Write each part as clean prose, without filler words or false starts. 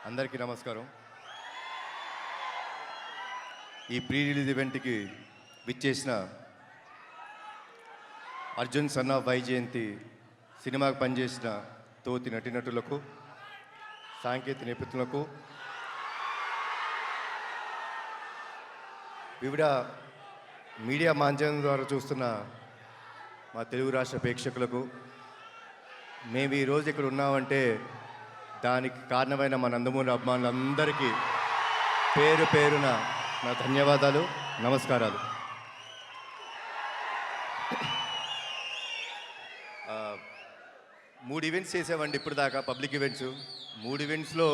అందరికీ నమస్కారం. ఈ ప్రీ రిలీజ్ ఈవెంట్కి విచ్చేసిన అర్జున్ సన్ ఆఫ్ వైజయంతి సినిమాకు పనిచేసిన తోటి నటీనటులకు, సాంకేతిక నిపుణులకు, వివిధ మీడియా మాధ్యమం ద్వారా చూస్తున్న మా తెలుగు రాష్ట్ర ప్రేక్షకులకు, మేము ఈరోజు ఇక్కడ ఉన్నామంటే దానికి కారణమైన మా నందమూరి అభిమానులందరికీ పేరు పేరున నా ధన్యవాదాలు, నమస్కారాలు. మూడు ఈవెంట్స్ చేసామండి ఇప్పుడు దాకా, పబ్లిక్ ఈవెంట్స్. 3 ఈవెంట్స్లో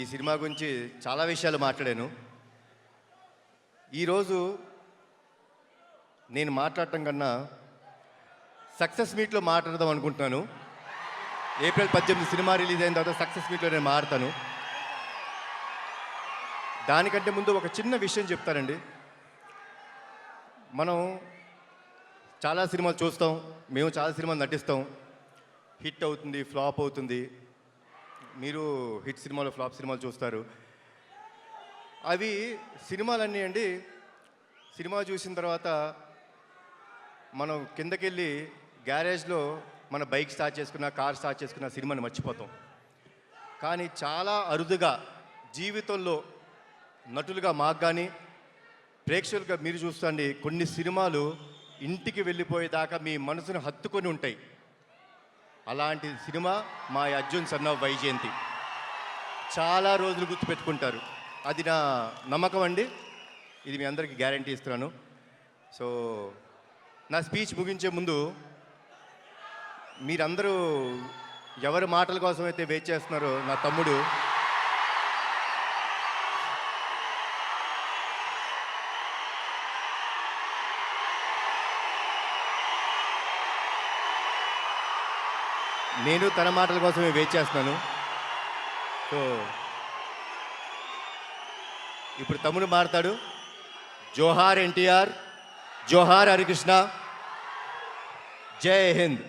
ఈ సినిమా గురించి చాలా విషయాలు మాట్లాడాను. ఈరోజు నేను మాట్లాడటం కన్నా సక్సెస్ మీట్లో మాట్లాడదాం అనుకుంటున్నాను. ఏప్రిల్ 18 సినిమా రిలీజ్ అయిన తర్వాత సక్సెస్ మీట్లో నేను మాట్లాడతాను. దానికంటే ముందు ఒక చిన్న విషయం చెప్తానండి. మనం చాలా సినిమాలు చూస్తాం, మేము చాలా సినిమాలు నటిస్తాం. హిట్ అవుతుంది, ఫ్లాప్ అవుతుంది. మీరు హిట్ సినిమాలు, ఫ్లాప్ సినిమాలు చూస్తారు. అవి సినిమాలన్నీ అండి, సినిమా చూసిన తర్వాత మనం కిందకెళ్ళి గ్యారేజ్లో మన బైక్ స్టార్ట్ చేసుకున్న, కార్ స్టార్ట్ చేసుకున్న సినిమాని మర్చిపోతాం. కానీ చాలా అరుదుగా జీవితంలో నటులుగా మాకు కానీ ప్రేక్షకులుగా మీరు చూస్తాండి, కొన్ని సినిమాలు ఇంటికి వెళ్ళిపోయేదాకా మీ మనసును హత్తుకొని ఉంటాయి. అలాంటి సినిమా మా అర్జున్ సన్ ఆఫ్ వైజయంతి. చాలా రోజులు గుర్తుపెట్టుకుంటారు. అది నా నమ్మకం అండి. ఇది మీ అందరికీ గ్యారంటీ ఇస్తున్నాను. సో నా స్పీచ్ ముగించే ముందు మీరందరూ ఎవరి మాటల కోసం అయితే వెయిట్ చేస్తున్నారో, నా తమ్ముడు నేను తన మాటల కోసమే వెయిట్ చేస్తున్నాను. సో ఇప్పుడు తమ్ముడు మాట్లాడు. జోహార్ ఎన్టీఆర్, జోహార్ హరికృష్ణ, జై హింద్.